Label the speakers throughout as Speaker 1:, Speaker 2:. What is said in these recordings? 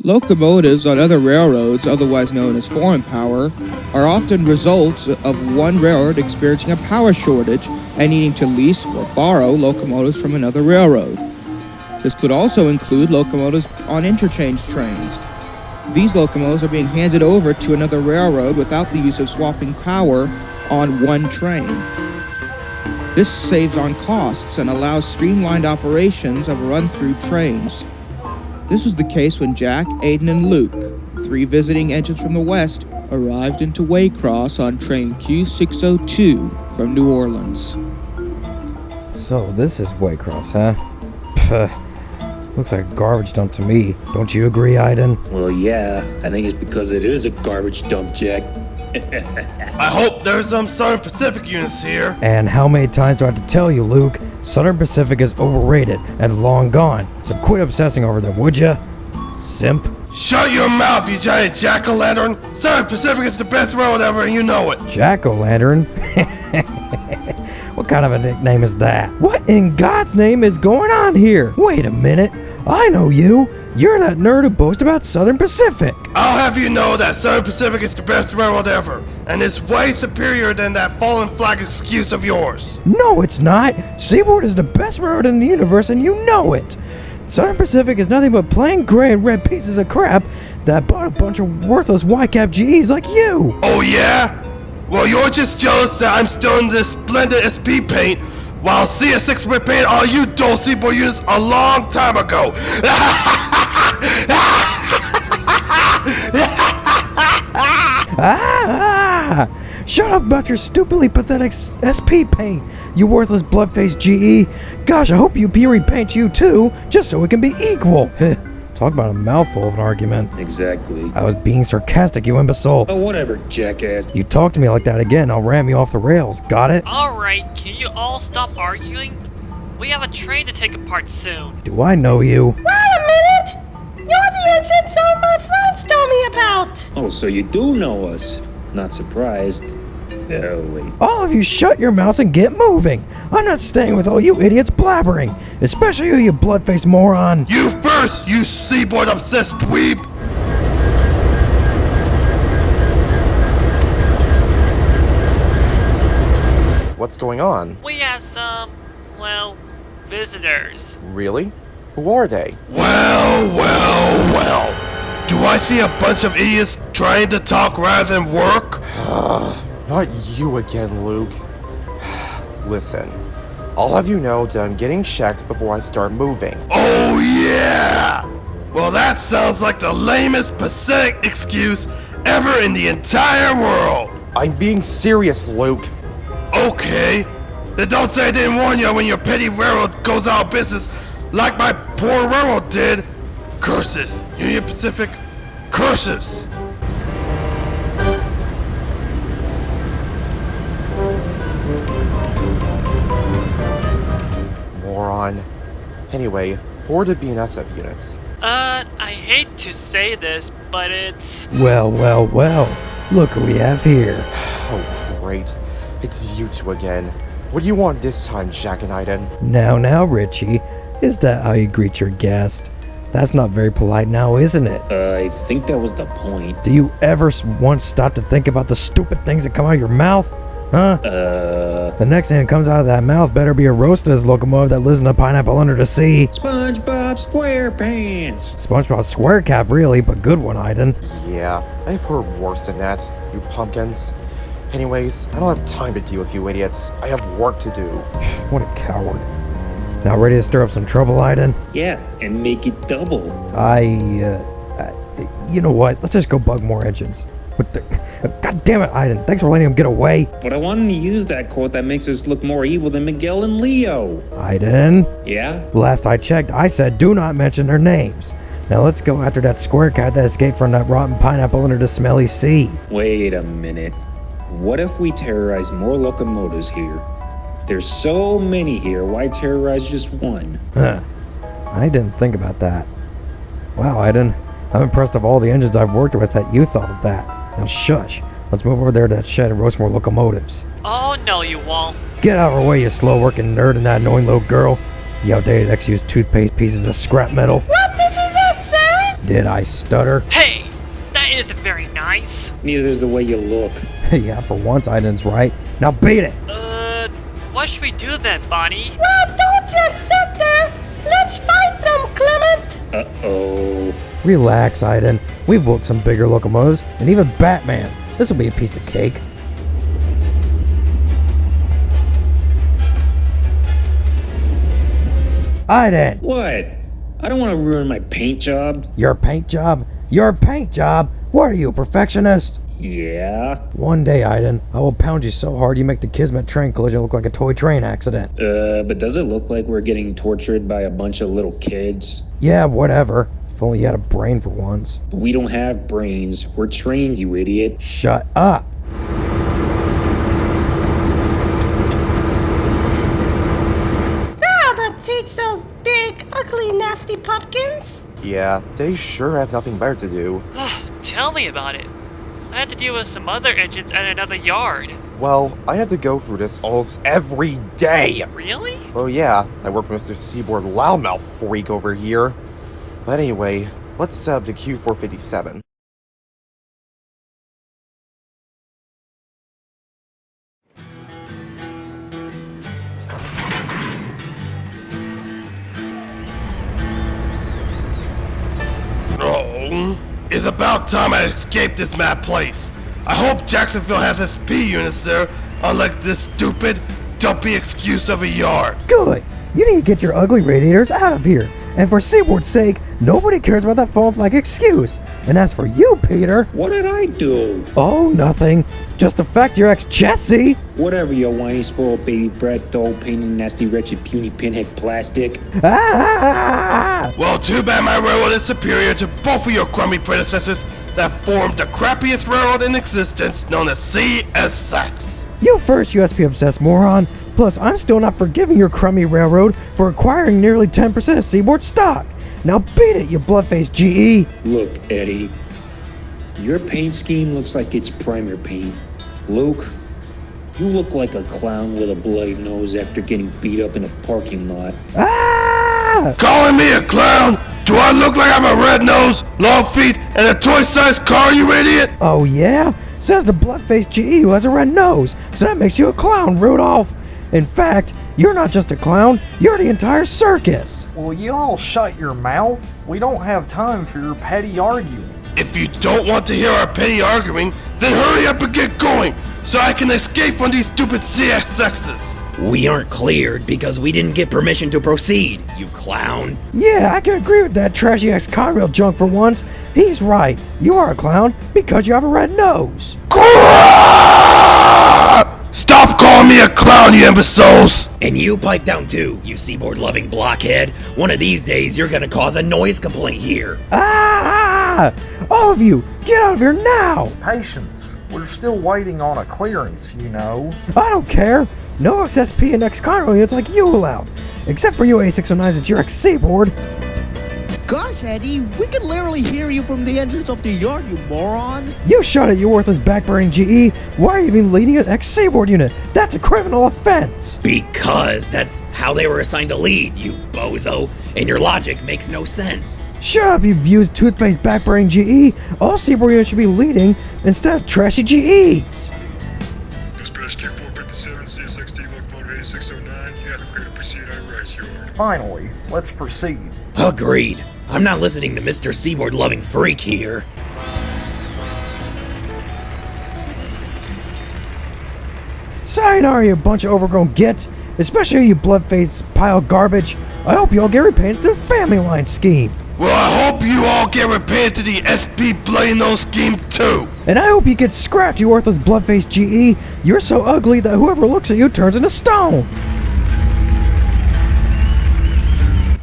Speaker 1: Locomotives on other railroads, otherwise known as foreign power, are often results of one railroad experiencing a power shortage and needing to lease or borrow locomotives from another railroad. This could also include locomotives on interchange trains. These locomotives are being handed over to another railroad without the use of swapping power on one train. This saves on costs and allows streamlined operations of run-through trains. This was the case when Jack, Aiden, and Luke, 3 visiting engines from the west, arrived into Waycross on train Q602 from New Orleans.
Speaker 2: So this is Waycross, huh? Pfft. Looks like a garbage dump to me. Don't you agree, Aiden?
Speaker 3: Well, yeah. I think it's because it is a garbage dump, Jack.
Speaker 4: I hope there's some Southern Pacific units here.
Speaker 2: And how many times do I have to tell you, Luke? Southern Pacific is overrated and long gone. So quit obsessing over them, would ya? Simp.
Speaker 4: Shut your mouth, you giant jack-o'-lantern. Southern Pacific is the best road ever, and you know it.
Speaker 2: Jack-o'-lantern? What kind of a nickname is that? What in God's name is going on here? Wait a minute. I know you. You're that nerd who boasts about Southern Pacific.
Speaker 4: I'll have you know that Southern Pacific is the best railroad ever, and it's way superior than that fallen flag excuse of yours.
Speaker 2: No, it's not. Seaboard is the best railroad in the universe, and you know it. Southern Pacific is nothing but plain gray and red pieces of crap that bought a bunch of worthless YCAP GEs like you.
Speaker 4: Oh yeah? Well, you're just jealous that I'm still in this splendid SP paint, while CS6 would paint all you dull Seaboard units a long time ago.
Speaker 2: Shut up about your stupidly pathetic SP paint, you worthless blood-faced GE. Gosh, I hope UP repaints you too, just so it can be equal. Talk about a mouthful of an argument.
Speaker 3: Exactly.
Speaker 2: I was being sarcastic, you imbecile.
Speaker 3: Oh, whatever, jackass.
Speaker 2: You talk to me like that again, I'll ram you off the rails. Got it?
Speaker 5: Alright, can you all stop arguing? We have a train to take apart soon.
Speaker 2: Do I know you?
Speaker 6: Wait a minute! You're the engine some of my friends told me about!
Speaker 3: Oh, so you do know us. Not surprised. Oh, wait.
Speaker 2: All of you shut your mouths and get moving. I'm not staying with all you idiots blabbering. Especially you blood-faced moron.
Speaker 4: You first, you Seaboard-obsessed dweeb!
Speaker 7: What's going on?
Speaker 5: We have some, well, visitors.
Speaker 7: Really? Who are they?
Speaker 4: Well. Do I see a bunch of idiots trying to talk rather than work?
Speaker 7: Not you again, Luke. Listen, I'll have you know that I'm getting checked before I start moving.
Speaker 4: Oh yeah! Well, that sounds like the lamest pathetic excuse ever in the entire world.
Speaker 7: I'm being serious, Luke.
Speaker 4: Okay, then don't say I didn't warn you when your petty railroad goes out of business like my poor railroad did. Curses, Union Pacific, curses.
Speaker 7: Moron. Anyway, who are the BNSF units?
Speaker 5: I hate to say this, but it's...
Speaker 2: Well. Look who we have here.
Speaker 7: Oh, great. It's you two again. What do you want this time, Jack and Aiden?
Speaker 2: Now, Richie. Is that how you greet your guest? That's not very polite now, isn't it?
Speaker 3: I think that was the point.
Speaker 2: Do you ever once stop to think about the stupid things that come out of your mouth? Huh? The next thing that comes out of that mouth better be a roasted locomotive that lives in a pineapple under the sea.
Speaker 3: SpongeBob SquarePants!
Speaker 2: SpongeBob SquareCap, really, but good one, Aiden.
Speaker 7: Yeah, I've heard worse than that, you pumpkins. Anyways, I don't have time to deal with you idiots. I have work to do.
Speaker 2: What a coward. Now ready to stir up some trouble, Aiden?
Speaker 3: Yeah, and make it double.
Speaker 2: You know what? Let's just go bug more engines. What the... God damn it, Aiden. Thanks for letting him get away.
Speaker 3: But I wanted to use that quote that makes us look more evil than Miguel and Leo.
Speaker 2: Aiden?
Speaker 3: Yeah?
Speaker 2: Last I checked, I said do not mention their names. Now let's go after that square cat that escaped from that rotten pineapple under the smelly sea.
Speaker 3: Wait a minute. What if we terrorize more locomotives here? There's so many here, why terrorize just one?
Speaker 2: Huh. I didn't think about that. Wow, Aiden. I'm impressed of all the engines I've worked with that you thought of that. Now shush. Let's move over there to that shed and roast more locomotives.
Speaker 5: Oh, no you won't.
Speaker 2: Get out of our way, you slow-working nerd and that annoying little girl. You outdated ex-used toothpaste pieces of scrap metal.
Speaker 6: What did you just say?
Speaker 2: Did I stutter?
Speaker 5: Hey, that isn't very nice.
Speaker 3: Neither's the way you look.
Speaker 2: Yeah, for once Aiden's right. Now beat it!
Speaker 5: What should we do then, Bonnie?
Speaker 6: Well, don't just sit there. Let's fight them, Clement.
Speaker 3: Uh-oh.
Speaker 2: Relax, Aiden. We've booked some bigger locomotives, and even Batman. This will be a piece of cake. Aiden!
Speaker 3: What? I don't want to ruin my paint job.
Speaker 2: Your paint job? Your paint job? What are you, a perfectionist?
Speaker 3: Yeah?
Speaker 2: One day, Aiden, I will pound you so hard you make the Kismet train collision look like a toy train accident.
Speaker 3: But does it look like we're getting tortured by a bunch of little kids?
Speaker 2: Yeah, whatever. If only you had a brain for once.
Speaker 3: We don't have brains. We're trains, you idiot.
Speaker 2: Shut up!
Speaker 6: Now to teach those big, ugly, nasty pumpkins.
Speaker 7: Yeah, they sure have nothing better to do.
Speaker 5: Tell me about it. I had to deal with some other engines at another yard.
Speaker 7: Well, I had to go through this almost every day.
Speaker 5: Really?
Speaker 7: Oh yeah, I work for Mr. Seaboard Loudmouth freak over here. But anyway, let's set up the Q457.
Speaker 4: Oh, it's about time I escaped this mad place. I hope Jacksonville has SP units there, unlike this stupid, dumpy excuse of a yard.
Speaker 2: Good! You need to get your ugly radiators out of here. And for Seaboard's sake, nobody cares about that fault-like excuse. And as for you, Peter...
Speaker 3: What did I do?
Speaker 2: Oh, nothing. Just the fact your ex Jesse...
Speaker 3: Whatever, you whiny, spoiled baby brat, dull, painted, nasty, wretched, puny, pinhead plastic.
Speaker 2: Ah!
Speaker 4: Well, too bad my railroad is superior to both of your crummy predecessors that formed the crappiest railroad in existence, known as CSX.
Speaker 2: You first, USP-obsessed moron. Plus, I'm still not forgiving your crummy railroad for acquiring nearly 10% of Seaboard stock. Now beat it, you blood-faced GE.
Speaker 3: Look, Eddie. Your paint scheme looks like it's primer paint. Luke, you look like a clown with a bloody nose after getting beat up in a parking lot.
Speaker 2: Ah!
Speaker 4: Calling me a clown? Do I look like I'm a red nose, long feet, and a toy-sized car, you idiot?
Speaker 2: Oh yeah? Says the blood-faced GE who has a red nose. So that makes you a clown, Rudolph. In fact, you're not just a clown, you're the entire circus.
Speaker 8: Will you all shut your mouth? We don't have time for your petty arguing.
Speaker 4: If you don't want to hear our petty arguing, then hurry up and get going, so I can escape from these stupid CSXs.
Speaker 9: We aren't cleared because we didn't get permission to proceed, you clown.
Speaker 2: Yeah, I can agree with that trashy ex-Conrail junk for once. He's right. You are a clown because you have a red nose.
Speaker 4: Stop calling me a clown, you imbeciles!
Speaker 9: And you pipe down too, you seaboard-loving blockhead. One of these days, you're gonna cause a noise complaint here.
Speaker 2: Ah! All of you, get out of here now!
Speaker 8: Patience. We're still waiting on a clearance, you know.
Speaker 2: I don't care. No XSP and ex-Conrail units like you allowed. Except for you A609s at your ex-Seaboard.
Speaker 10: Gosh, Eddie, we can literally hear you from the entrance of the yard, you moron.
Speaker 2: You shut it, you worthless backburning GE. Why are you even leading an ex-Seaboard unit? That's a criminal offense.
Speaker 9: Because that's how they were assigned to lead, you bozo. And your logic makes no sense.
Speaker 2: Shut up, you abused toothpaste backburning GE. All Seaboard units should be leading instead of trashy GEs.
Speaker 11: Dispatch Q457 CSXD locomotive A609. You have a clear to proceed on Rice Yard.
Speaker 8: Finally, let's proceed.
Speaker 9: Agreed. I'm not listening to Mr. Seaboard-loving freak here.
Speaker 2: Sayonara, you bunch of overgrown gits. Especially you blood-faced pile of garbage. I hope you all get repainted to the family line scheme.
Speaker 4: Well, I hope you all get repaid to the SP Bloody Nose scheme too.
Speaker 2: And I hope you get scrapped, you worthless blood-faced GE. You're so ugly that whoever looks at you turns into stone.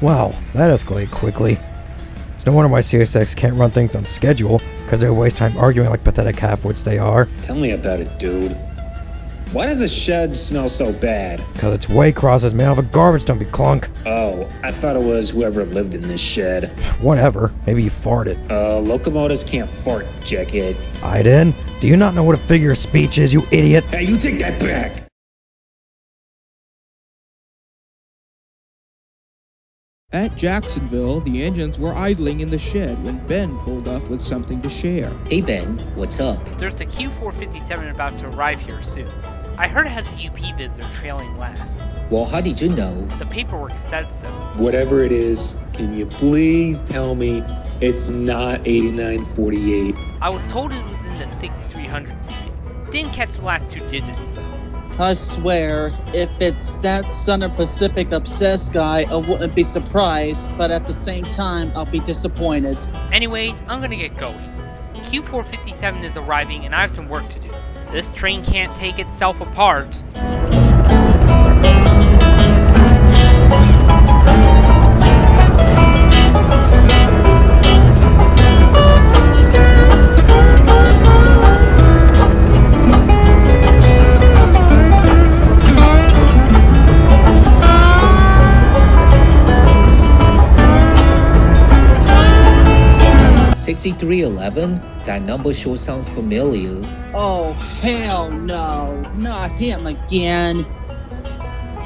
Speaker 2: Wow, that escalated quickly. It's no wonder why CSX can't run things on schedule, because they waste time arguing like pathetic half-wits they are.
Speaker 3: Tell me about it, dude. Why does the shed smell so bad?
Speaker 2: Because its Waycross is made out of a garbage dump, you clunk.
Speaker 3: Oh, I thought it was whoever lived in this shed.
Speaker 2: Whatever, maybe you farted.
Speaker 3: Locomotives can't fart, jackhead.
Speaker 2: Aiden, do you not know what a figure of speech is, you idiot?
Speaker 3: Hey, you take that back!
Speaker 1: At Jacksonville, the engines were idling in the shed when Ben pulled up with something to share.
Speaker 12: Hey Ben, what's up?
Speaker 13: There's a Q457 about to arrive here soon. I heard it has a UP visitor trailing last.
Speaker 12: Well, how did you know?
Speaker 13: The paperwork said so.
Speaker 3: Whatever it is, can you please tell me it's not 8948?
Speaker 13: I was told it was in the 6300 series. Didn't catch the last 2 digits though.
Speaker 10: I swear, if it's that Southern Pacific obsessed guy, I wouldn't be surprised, but at the same time, I'll be disappointed.
Speaker 13: Anyways, I'm gonna get going. Q457 is arriving and I have some work to do. This train can't take itself apart.
Speaker 12: $6311? That number sure sounds familiar.
Speaker 10: Oh, hell no. Not him again.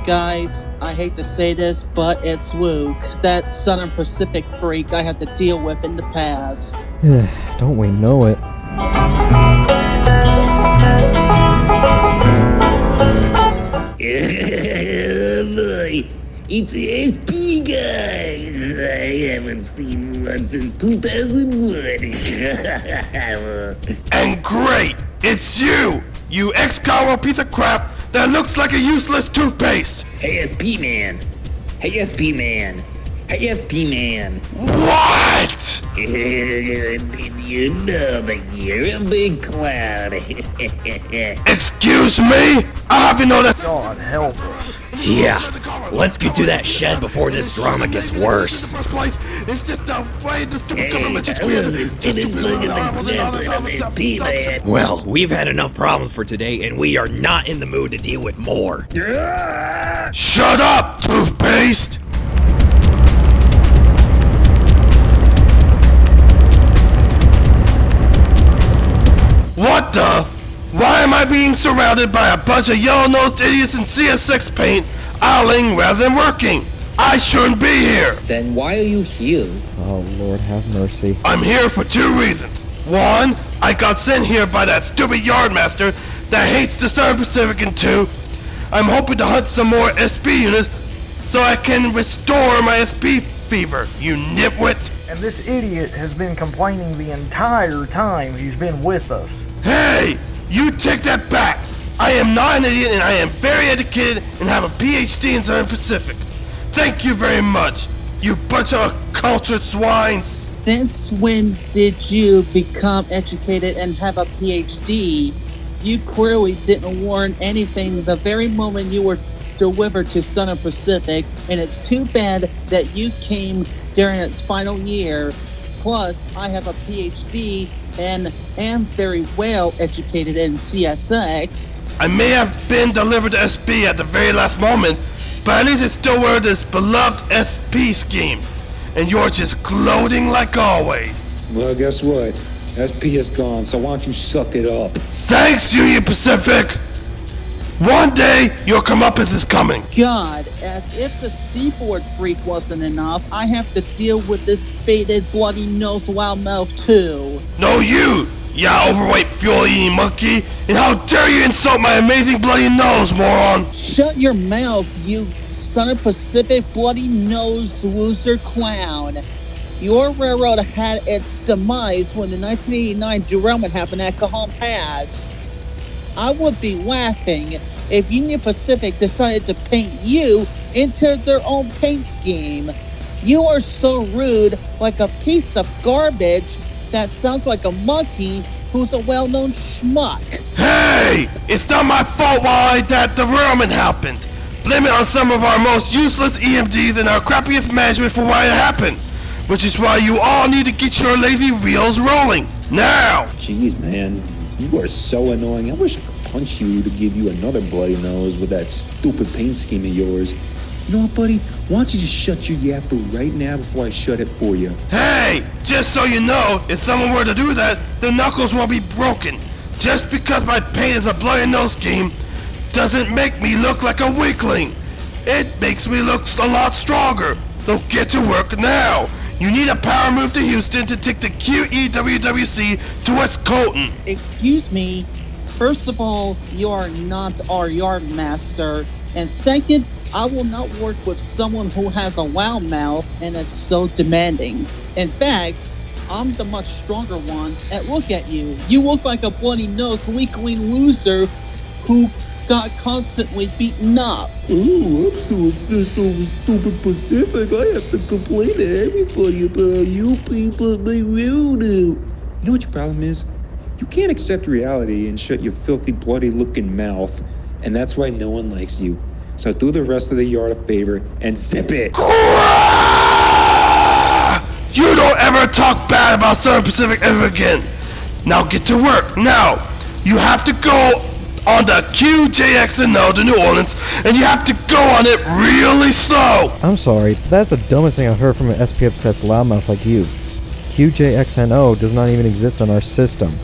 Speaker 10: Guys, I hate to say this, but it's Luke, that Southern Pacific freak I had to deal with in the past.
Speaker 2: Don't we know it?
Speaker 9: Boy, it's the SP guys. I haven't seen one since 2001.
Speaker 4: And great! It's you! You ex-Conwell piece of crap that looks like a useless toothpaste!
Speaker 9: Hey, SP man. Hey, SP man. Hey, SP man.
Speaker 4: What?
Speaker 9: You know that you're a big clown.
Speaker 4: Excuse me? I have you know that.
Speaker 8: God help us.
Speaker 9: Yeah, let's get to that shed before this drama gets worse.
Speaker 4: It's just the way the stupid government is
Speaker 9: Didn't look at the clip of SP man. Well, we've had enough problems for today, and we are not in the mood to deal with more.
Speaker 4: Shut up, toothpaste! What the? Why am I being surrounded by a bunch of yellow-nosed idiots in CS6 paint, idling rather than working? I shouldn't be here!
Speaker 12: Then why are you here?
Speaker 2: Oh, Lord, have mercy.
Speaker 4: I'm here for 2 reasons. 1, I got sent here by that stupid yardmaster that hates the Southern Pacific, and 2, I'm hoping to hunt some more SP units so I can restore my SP fever, you nitwit!
Speaker 8: And this idiot has been complaining the entire time he's been with us.
Speaker 4: Hey! You take that back! I am not an idiot and I am very educated and have a PhD in Southern Pacific. Thank you very much, you bunch of cultured swines!
Speaker 10: Since when did you become educated and have a PhD? You clearly didn't learn anything the very moment you were delivered to Southern Pacific, and it's too bad that you came during its final year. Plus, I have a PhD and am very well educated in CSX.
Speaker 4: I may have been delivered to SP at the very last moment, but at least it's still where this beloved SP scheme. And you're just gloating like always.
Speaker 3: Well, guess what? SP is gone, so why don't you suck it up?
Speaker 4: Thanks, Union Pacific! One day, your comeuppance is coming.
Speaker 10: God, as if the seaboard freak wasn't enough, I have to deal with this faded, bloody-nosed loudmouth too.
Speaker 4: No, you overweight fuel-eating monkey! And how dare you insult my amazing bloody nose, moron!
Speaker 10: Shut your mouth, you Southern Pacific bloody-nosed loser clown. Your railroad had its demise when the 1989 derailment happened at Cajon Pass. I would be laughing if Union Pacific decided to paint you into their own paint scheme. You are so rude, like a piece of garbage that sounds like a monkey who's a well-known schmuck.
Speaker 4: Hey! It's not my fault why that derailment happened. Blame it on some of our most useless EMDs and our crappiest management for why it happened. Which is why you all need to get your lazy wheels rolling. Now!
Speaker 3: Jeez, man. You are so annoying. I wish I could punch you to give you another bloody nose with that stupid paint scheme of yours. You know what, buddy? Why don't you just shut your yapper right now before I shut it for you?
Speaker 4: Hey! Just so you know, if someone were to do that, the knuckles will be broken. Just because my paint is a bloody nose scheme doesn't make me look like a weakling. It makes me look a lot stronger. So get to work now! You need a power move to Houston to take the QEWWC to West Colton!
Speaker 10: Excuse me. First of all, you are not our yard master. And second, I will not work with someone who has a wow mouth and is so demanding. In fact, I'm the much stronger one. And look at you. You look like a bloody-nosed, weakling loser who got constantly beaten up.
Speaker 3: Ooh, I'm so obsessed over stupid Pacific. I have to complain to everybody about you people at my railroad. You know what your problem is? You can't accept reality and shut your filthy, bloody-looking mouth, and that's why no one likes you. So do the rest of the yard a favor and zip it.
Speaker 4: You don't ever talk bad about Southern Pacific ever again. Now get to work. Now, you have to go on the QJXNO to New Orleans, and you have to go on it really slow.
Speaker 2: I'm sorry, but that's the dumbest thing I've heard from an SP-obsessed loudmouth like you. QJXNO does not even exist on our system.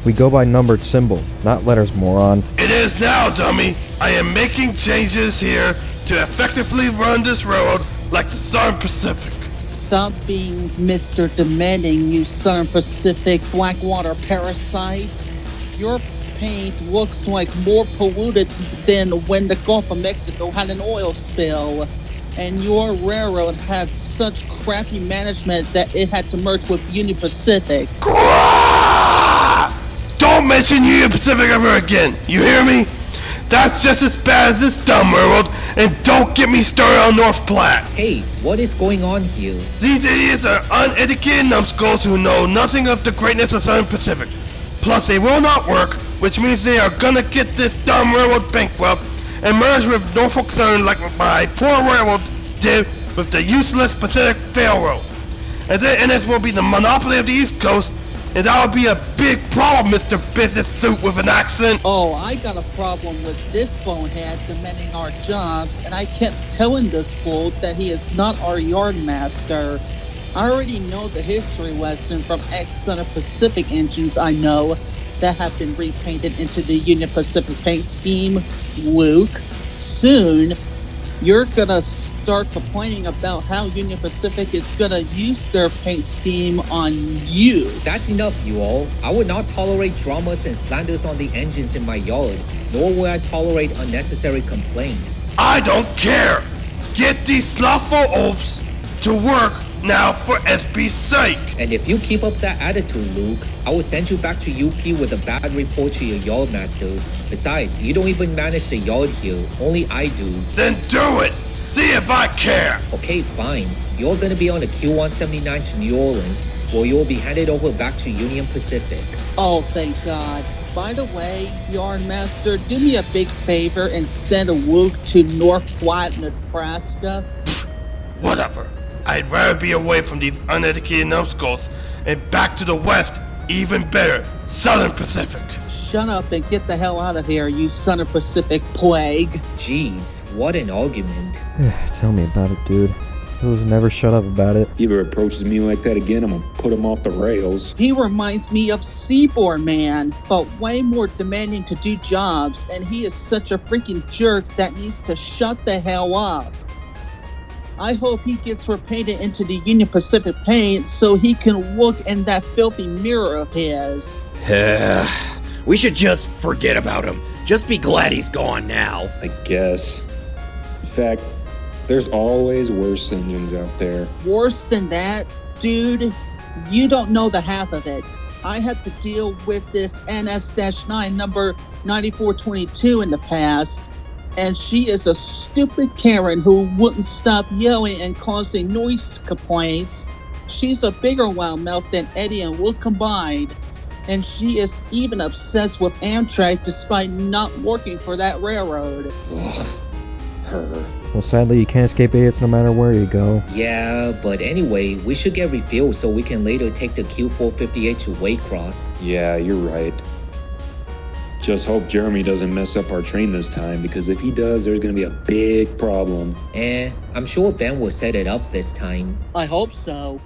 Speaker 2: We go by numbered symbols, not letters, moron.
Speaker 4: It is now, dummy. I am making changes here to effectively run this railroad like the Southern Pacific.
Speaker 10: Stop being Mr. Demanding, you Southern Pacific Blackwater parasite. Your paint looks like more polluted than when the Gulf of Mexico had an oil spill. And your railroad had such crappy management that it had to merge with Union Pacific.
Speaker 4: Don't mention Union Pacific ever again. You hear me? That's just as bad as this dumb railroad, and don't get me started on North Platte.
Speaker 12: Hey, what is going on here?
Speaker 4: These idiots are uneducated numbskulls who know nothing of the greatness of Southern Pacific. Plus, they will not work, which means they are gonna get this dumb railroad bankrupt and merge with Norfolk Southern like my poor railroad did with the useless Pacific Railroad. And then NS will be the monopoly of the East Coast, and that would be a big problem, Mr. Business Suit with an accent.
Speaker 10: Oh, I got a problem with this bonehead demanding our jobs, and I kept telling this fool that he is not our yard master. I already know the history lesson from ex-Southern Pacific engines I know that have been repainted into the Union Pacific paint scheme. Luke, soon you're gonna start complaining about how Union Pacific is gonna use their paint scheme on you.
Speaker 12: That's enough, you all. I would not tolerate dramas and slanders on the engines in my yard, nor will I tolerate unnecessary complaints.
Speaker 4: I don't care. Get these slothful oafs to work now for SB's sake.
Speaker 12: And if you keep up that attitude, Luke, I will send you back to UP with a bad report to your yardmaster. Besides, you don't even manage the yard here. Only I do.
Speaker 4: Then do it. See if I care.
Speaker 12: Okay, fine. You're gonna be on the Q179 to New Orleans, where you'll be handed over back to Union Pacific.
Speaker 10: Oh, thank God. By the way, Yardmaster, do me a big favor and send a Luke to North Platte, Nebraska.
Speaker 4: Whatever. I'd rather be away from these uneducated numbskulls and back to the West, even better, Southern Pacific.
Speaker 10: Shut up and get the hell out of here, you Southern Pacific plague.
Speaker 12: Jeez, what an argument.
Speaker 2: Tell me about it, dude. Those never shut up about it.
Speaker 3: If he ever approaches me like that again, I'm gonna put him off the rails.
Speaker 10: He reminds me of Seaboard Man, but way more demanding to do jobs, and he is such a freaking jerk that needs to shut the hell up. I hope he gets repainted into the Union Pacific paint so he can look in that filthy mirror of his.
Speaker 9: We should just forget about him. Just be glad he's gone now.
Speaker 3: I guess. In fact, there's always worse engines out there.
Speaker 10: Worse than that, dude, you don't know the half of it. I had to deal with this NS-9 number 9422 in the past, and she is a stupid Karen who wouldn't stop yelling and causing noise complaints. She's a bigger loudmouth than Eddie and Will combined, and she is even obsessed with Amtrak despite not working for that railroad.
Speaker 3: Ugh, her.
Speaker 2: Well, sadly, you can't escape idiots no matter where you go.
Speaker 12: Yeah, but anyway, we should get refueled so we can later take the Q458 to Waycross.
Speaker 3: Yeah, you're right. Just hope Jeremy doesn't mess up our train this time, because if he does, there's gonna be a big problem.
Speaker 12: I'm sure Ben will set it up this time.
Speaker 10: I hope so.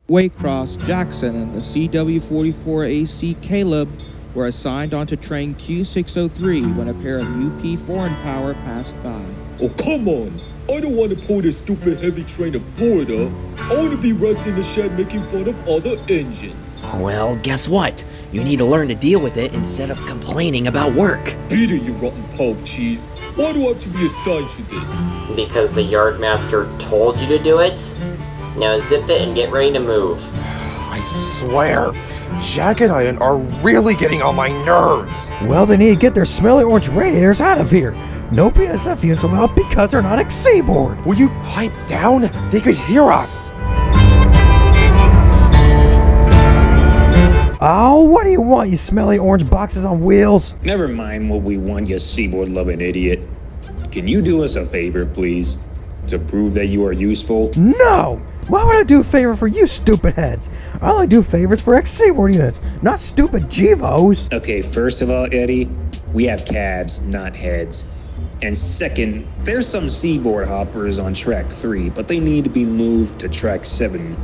Speaker 1: Waycross, Jackson, and the CW44AC Caleb were assigned onto train Q603 when a pair of UP foreign power passed by.
Speaker 14: Oh, come on! I don't want to pull this stupid heavy train to Florida. I want to be resting in the shed making fun of other engines.
Speaker 9: Well, guess what? You need to learn to deal with it instead of complaining about work.
Speaker 14: Beat it, you rotten pulp cheese. Why do I have to be assigned to this?
Speaker 15: Because the yardmaster told you to do it? Now zip it and get ready to move.
Speaker 7: I swear, Jack and I are really getting on my nerves.
Speaker 2: Well, they need to get their smelly orange radiators out of here. No BNSF units allowed because they're not a seaboard.
Speaker 7: Will you pipe down? They could hear us.
Speaker 2: Oh, what do you want, you smelly orange boxes on wheels?
Speaker 3: Never mind what we want, you seaboard-loving idiot. Can you do us a favor, please? To prove that you are useful?
Speaker 2: No! Why would I do a favor for you stupid heads? I only do favors for ex-seaboard units, not stupid Gevos.
Speaker 3: Okay, first of all, Eddie, we have cabs, not heads. And second, there's some seaboard hoppers on track 3, but they need to be moved to track 7.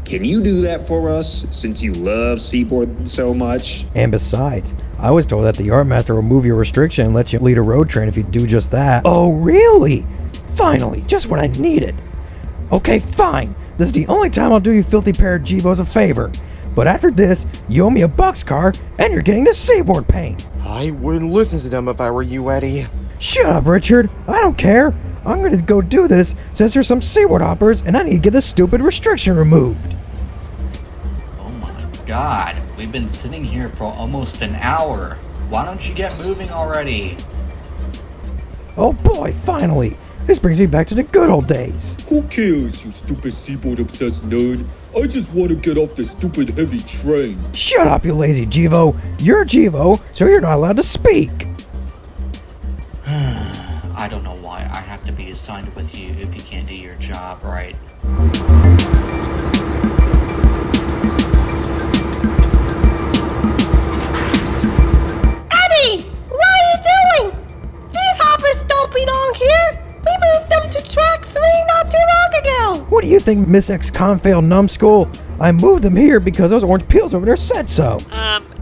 Speaker 3: Can you do that for us, since you love seaboard so much?
Speaker 2: And besides, I was told that the Yardmaster will move your restriction and let you lead a road train if you do just that. Oh, really? Finally, just what I needed. Okay, fine. This is the only time I'll do you filthy pair of Gevos a favor. But after this, you owe me a boxcar, and you're getting the seaboard paint.
Speaker 7: I wouldn't listen to them if I were you, Eddie.
Speaker 2: Shut up, Richard. I don't care. I'm going to go do this since there's some seaboard hoppers and I need to get this stupid restriction removed.
Speaker 16: Oh my god, we've been sitting here for almost an hour. Why don't you get moving already?
Speaker 2: Oh boy, finally. This brings me back to the good old days.
Speaker 14: Who cares, you stupid seaboard-obsessed nerd? I just want to get off this stupid heavy train.
Speaker 2: Shut up, you lazy Gevo. You're a Gevo, so you're not allowed to speak.
Speaker 16: I don't know why I have to be assigned with you if you can't do your job right.
Speaker 6: Eddie! What are you doing? These hoppers don't belong here! We moved them to track 3 not too long ago!
Speaker 2: What do you think, Miss Ex-Confail Numbskull? I moved them here because those orange peels over there said so.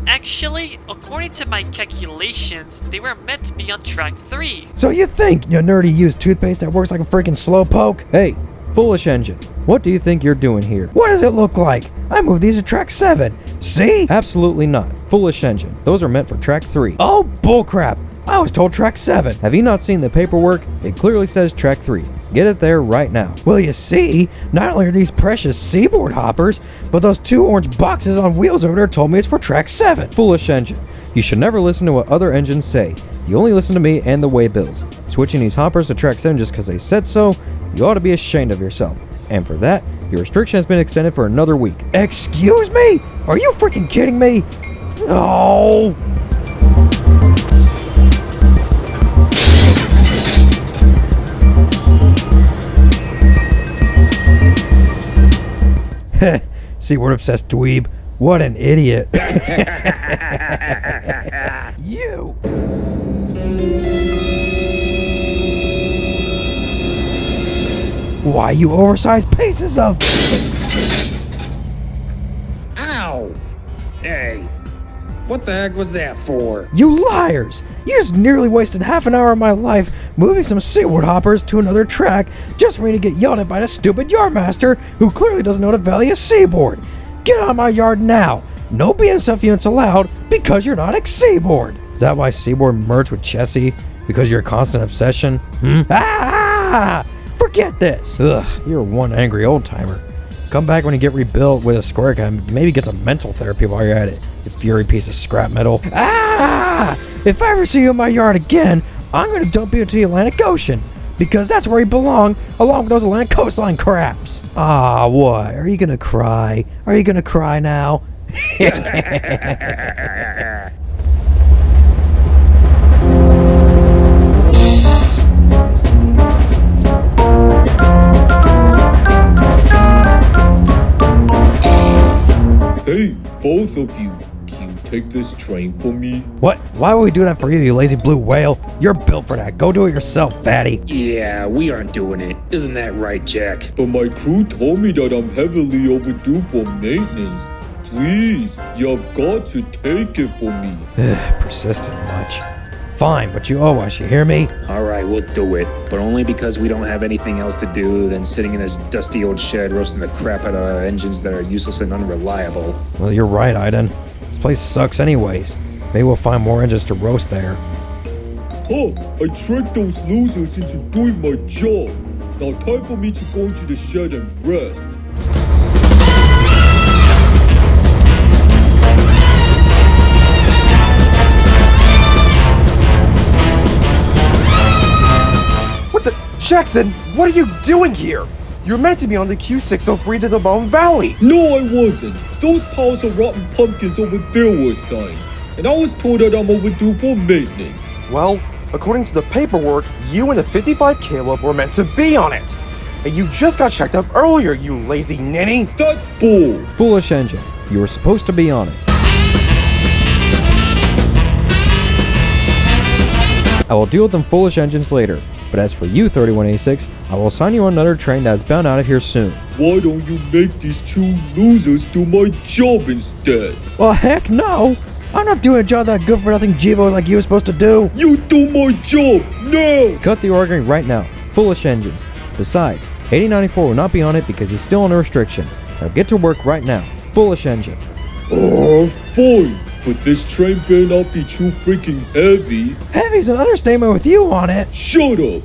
Speaker 5: Actually, according to my calculations, they were meant to be on track 3.
Speaker 2: So you think, you nerdy used toothpaste that works like a freaking slowpoke? Hey, foolish engine. What do you think you're doing here? What does it look like? I moved these to track 7. See? Absolutely not. Foolish engine. Those are meant for track 3. Oh, bullcrap. I was told track 7. Have you not seen the paperwork? It clearly says track 3. Get it there right now. Well, you see, not only are these precious seaboard hoppers, but those 2 orange boxes on wheels over there told me it's for track 7. Foolish engine. You should never listen to what other engines say. You only listen to me and the waybills. Switching these hoppers to track 7 just because they said so, you ought to be ashamed of yourself. And for that, your restriction has been extended for another week. Excuse me? Are you freaking kidding me? Oh! Seaward obsessed dweeb. What an idiot. You! Why, you oversized pieces of...
Speaker 3: Ow! Hey, what the heck was that for?
Speaker 2: You liars! You just nearly wasted half an hour of my life moving some seaward hoppers to another track just for me to get yelled at by the stupid yardmaster who clearly doesn't know the value of seaboard. Get out of my yard now! No BNSF units allowed because you're not ex-seaboard! Is that why seaboard merged with Chessie? Because of your constant obsession? Ah! Forget this! Ugh, you're one angry old-timer. Come back when you get rebuilt with a square gun, maybe get some mental therapy while you're at it, you fury piece of scrap metal. Ah! If I ever see you in my yard again, I'm gonna dump you into the Atlantic Ocean, because that's where you belong, along with those Atlantic coastline crabs. Ah, what? Are you gonna cry? Are you gonna cry now?
Speaker 14: Hey, both of you, can you take this train for me?
Speaker 2: What? Why would we do that for you, you lazy blue whale? You're built for that. Go do it yourself, fatty.
Speaker 3: Yeah, we aren't doing it. Isn't that right, Jack?
Speaker 14: But my crew told me that I'm heavily overdue for maintenance. please, you've got to take it for me.
Speaker 2: Persistent much. Fine, but you owe us, you hear me?
Speaker 3: Alright, we'll do it. But only because we don't have anything else to do than sitting in this dusty old shed roasting the crap out of engines that are useless and unreliable.
Speaker 2: Well, you're right, Aiden. This place sucks anyways. Maybe we'll find more engines to roast there.
Speaker 14: Huh, I tricked those losers into doing my job. Now time for me to go into the shed and rest.
Speaker 7: What the? Jackson, what are you doing here? You're meant to be on the Q603 to the Moan Valley.
Speaker 14: No, I wasn't. Those piles of rotten pumpkins over there were assigned. And I was told that I'm overdue for maintenance.
Speaker 7: Well, according to the paperwork, you and the 55 Caleb were meant to be on it. And you just got checked up earlier, you lazy ninny.
Speaker 14: That's bull.
Speaker 2: Foolish engine. You were supposed to be on it. I will deal with them foolish engines later. But as for you, 3186, I will assign you on another train that is bound out of here soon.
Speaker 14: Why don't you make these two losers do my job instead?
Speaker 2: Well, heck no! I'm not doing a job that good for nothing Jivo like you were supposed to do!
Speaker 14: You do my job, now!
Speaker 2: Cut the ordering right now. Foolish engines. Besides, 8094 will not be on it because he's still under restriction. Now get to work right now. Foolish engine.
Speaker 14: Oh, fine. But this train better not be too freaking heavy.
Speaker 2: Heavy's an understatement with you on it.
Speaker 14: Shut up.